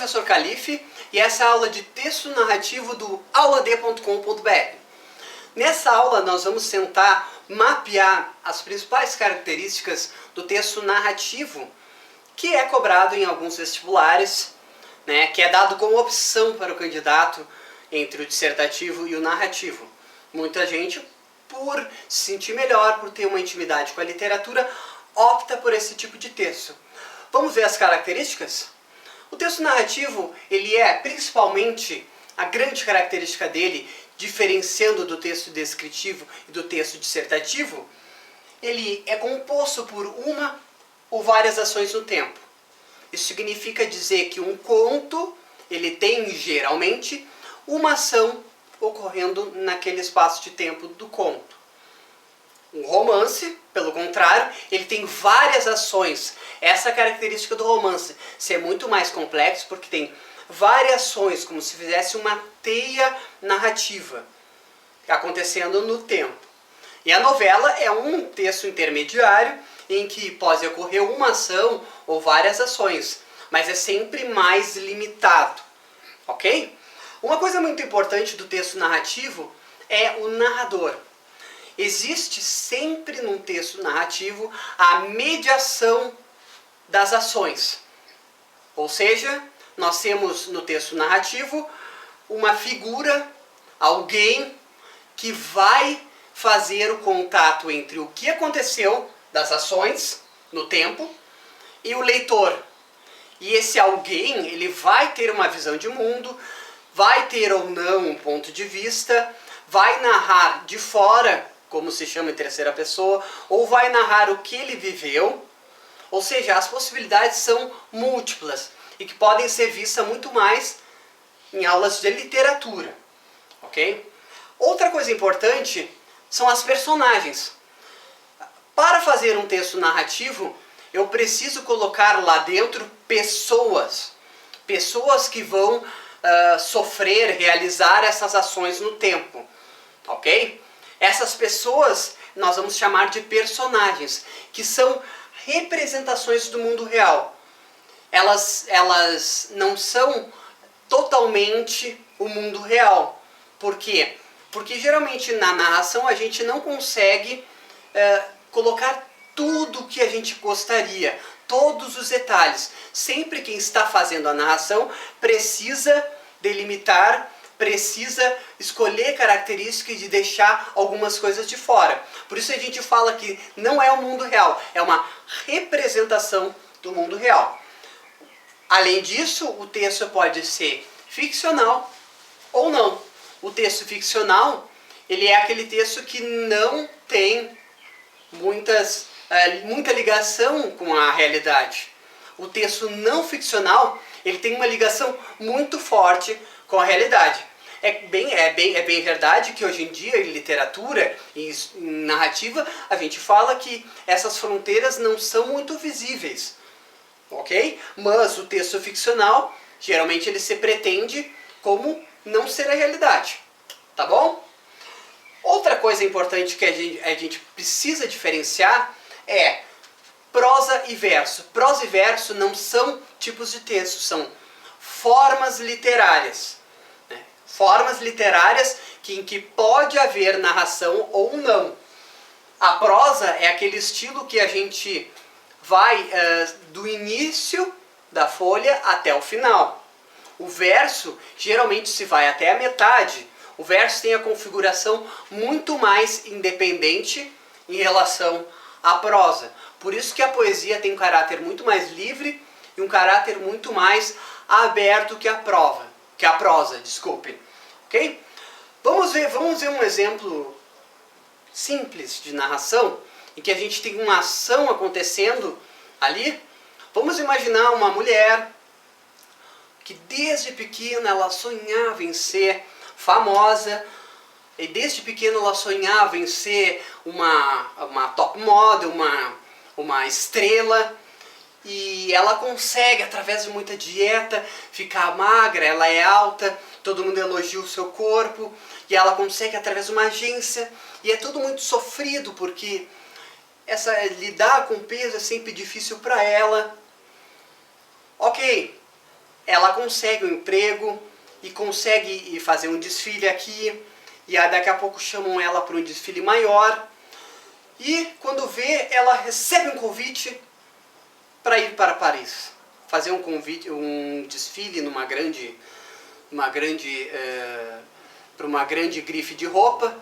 professor Calife e essa é a aula de texto narrativo do aulad.com.br. Nessa aula nós vamos tentar mapear as principais características do texto narrativo que é cobrado em alguns vestibulares, né, que é dado como opção para o candidato entre o dissertativo e o narrativo. Muita gente, por se sentir melhor, por ter uma intimidade com a literatura, opta por esse tipo de texto. Vamos ver as características? O texto narrativo, ele é principalmente, a grande característica dele, diferenciando do texto descritivo e do texto dissertativo, ele é composto por uma ou várias ações no tempo. Isso significa dizer que um conto, ele tem geralmente uma ação ocorrendo naquele espaço de tempo do conto. Um romance, pelo contrário, ele tem várias ações. Essa é a característica do romance, ser muito mais complexo porque tem variações, como se fizesse uma teia narrativa acontecendo no tempo. E a novela é um texto intermediário em que pode ocorrer uma ação ou várias ações, mas é sempre mais limitado, ok? Uma coisa muito importante do texto narrativo é o narrador. Existe sempre num texto narrativo a mediação das ações. Ou seja, nós temos no texto narrativo uma figura, alguém que vai fazer o contato entre o que aconteceu das ações no tempo e o leitor. E esse alguém, ele vai ter uma visão de mundo, vai ter ou não um ponto de vista, vai narrar de fora, como se chama em terceira pessoa, ou vai narrar o que ele viveu. Ou seja, as possibilidades são múltiplas e que podem ser vistas muito mais em aulas de literatura, ok? Outra coisa importante são as personagens. Para fazer um texto narrativo, eu preciso colocar lá dentro pessoas. Pessoas que vão sofrer, realizar essas ações no tempo, ok? Essas pessoas nós vamos chamar de personagens, que são representações do mundo real. Elas não são totalmente o mundo real. Por quê? Porque geralmente na narração a gente não consegue colocar tudo o que a gente gostaria, todos os detalhes. Sempre quem está fazendo a narração precisa delimitar, precisa escolher características e deixar algumas coisas de fora. Por isso a gente fala que não é o mundo real, é uma representação do mundo real. Além disso, o texto pode ser ficcional ou não. O texto ficcional, ele é aquele texto que não tem muita ligação com a realidade. O texto não ficcional, ele tem uma ligação muito forte com a realidade. É bem verdade que hoje em dia, em literatura e em narrativa, a gente fala que essas fronteiras não são muito visíveis, ok? Mas o texto ficcional, geralmente ele se pretende como não ser a realidade, tá bom? Outra coisa importante que a gente precisa diferenciar é prosa e verso. Prosa e verso não são tipos de texto, são formas literárias. Né? Formas literárias em que pode haver narração ou não. A prosa é aquele estilo que a gente vai do início da folha até o final. O verso geralmente se vai até a metade. O verso tem a configuração muito mais independente em relação à prosa. Por isso que a poesia tem um caráter muito mais livre e um caráter muito mais aberto que a prosa, desculpe. Ok? Vamos ver um exemplo simples de narração em que a gente tem uma ação acontecendo ali. Vamos imaginar uma mulher que desde pequena ela sonhava em ser famosa, e desde pequena ela sonhava em ser uma top model, uma estrela, e ela consegue, através de muita dieta, ficar magra, ela é alta, todo mundo elogia o seu corpo, e ela consegue através de uma agência, e é tudo muito sofrido, porque lidar com peso é sempre difícil para ela. Ok, ela consegue um emprego e consegue fazer um desfile aqui, e aí daqui a pouco chamam ela para um desfile maior, e quando vê, ela recebe um convite para ir para Paris, fazer um desfile para uma grande grife de roupa.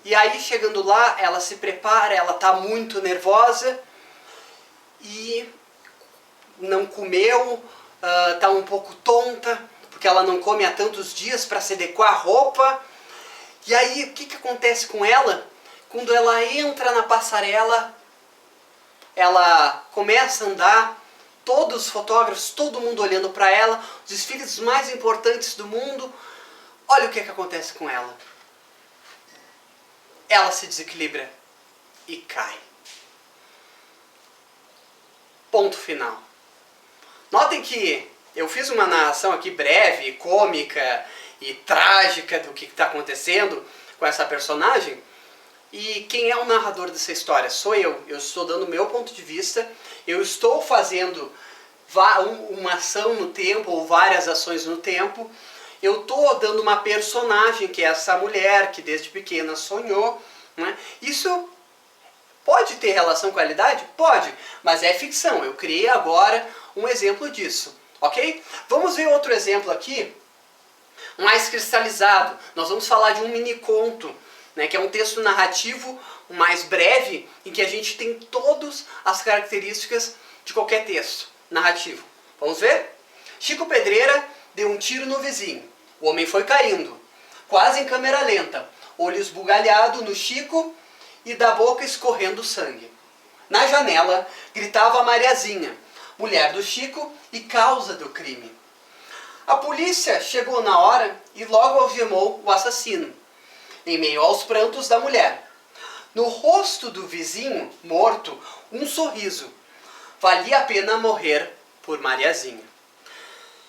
E aí, chegando lá, ela se prepara, ela está muito nervosa e não comeu, está um pouco tonta, porque ela não come há tantos dias para se adequar à roupa. E aí, o que acontece com ela? Quando ela entra na passarela, ela começa a andar, todos os fotógrafos, todo mundo olhando para ela, os desfiles mais importantes do mundo. Olha o que acontece com ela. Ela se desequilibra e cai. Ponto final. Notem que eu fiz uma narração aqui breve, cômica e trágica do que está acontecendo com essa personagem. E quem é o narrador dessa história? Sou eu. Eu estou dando o meu ponto de vista. Eu estou fazendo uma ação no tempo, ou várias ações no tempo. Eu estou dando uma personagem, que é essa mulher que desde pequena sonhou. Né? Isso pode ter relação com a realidade? Pode, mas é ficção. Eu criei agora um exemplo disso. Ok? Vamos ver outro exemplo aqui, mais cristalizado. Nós vamos falar de um mini conto, né, que é um texto narrativo mais breve, em que a gente tem todas as características de qualquer texto narrativo. Vamos ver? Chico Pedreira deu um tiro no vizinho. O homem foi caindo, quase em câmera lenta, olho esbugalhado no Chico e da boca escorrendo sangue. Na janela gritava a Mariazinha, mulher do Chico e causa do crime. A polícia chegou na hora e logo algemou o assassino, em meio aos prantos da mulher. No rosto do vizinho, morto, um sorriso. Valia a pena morrer por Mariazinha.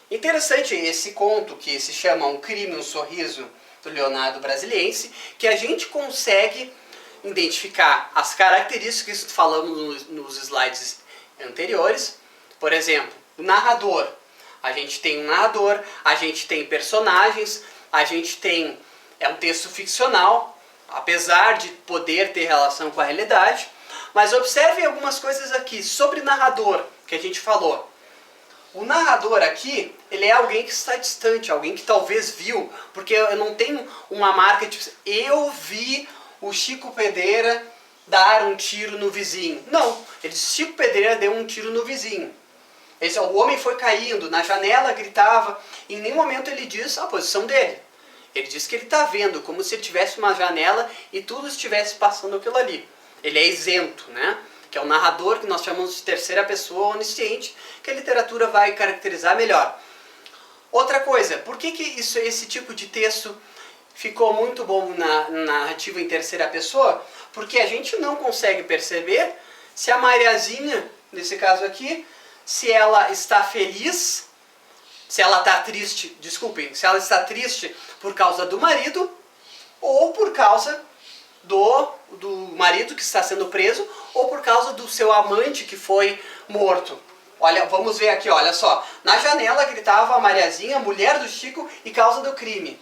Interessante esse conto, que se chama Um Crime, um Sorriso, do Leonardo Brasiliense, que a gente consegue identificar as características que falamos nos slides anteriores. Por exemplo, o narrador. A gente tem um narrador, a gente tem personagens, a gente tem... É um texto ficcional, apesar de poder ter relação com a realidade. Mas observem algumas coisas aqui sobre narrador, que a gente falou. O narrador aqui, ele é alguém que está distante, alguém que talvez viu, porque eu não tenho uma marca tipo, eu vi o Chico Pedreira dar um tiro no vizinho. Não, ele disse, Chico Pedreira deu um tiro no vizinho. O homem foi caindo, na janela gritava, em nenhum momento ele diz a posição dele. Ele diz que ele está vendo, como se ele tivesse uma janela e tudo estivesse passando aquilo ali. Ele é isento, né? Que é o narrador, que nós chamamos de terceira pessoa onisciente, que a literatura vai caracterizar melhor. Outra coisa, por que esse tipo de texto ficou muito bom na narrativa em terceira pessoa? Porque a gente não consegue perceber se a Mariazinha, nesse caso aqui, se ela está feliz, se ela está triste, desculpem, se ela está triste por causa do marido ou por causa do marido que está sendo preso ou por causa do seu amante que foi morto. Olha, vamos ver aqui, olha só. Na janela gritava a Mariazinha, mulher do Chico e causa do crime.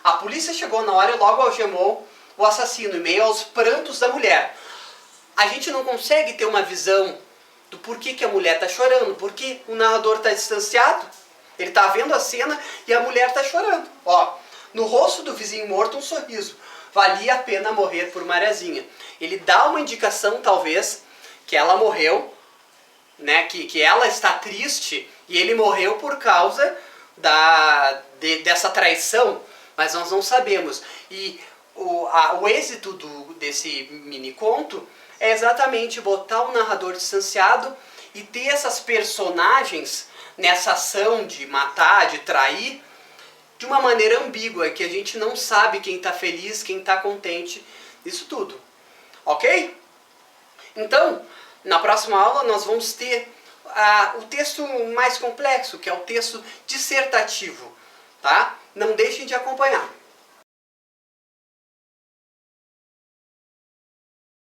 A polícia chegou na hora e logo algemou o assassino, em meio aos prantos da mulher. A gente não consegue ter uma visão do porquê que a mulher está chorando, porque o narrador está distanciado, ele está vendo a cena e a mulher está chorando. Ó, no rosto do vizinho morto um sorriso. Valia a pena morrer por Mariazinha. Ele dá uma indicação, talvez, que ela morreu, né, que ela está triste e ele morreu por causa dessa traição, mas nós não sabemos. E o êxito desse mini conto é exatamente botar o narrador distanciado e ter essas personagens nessa ação de matar, de trair, de uma maneira ambígua, que a gente não sabe quem está feliz, quem está contente, isso tudo. Ok? Então, na próxima aula nós vamos ter o texto mais complexo, que é o texto dissertativo. Tá? Não deixem de acompanhar.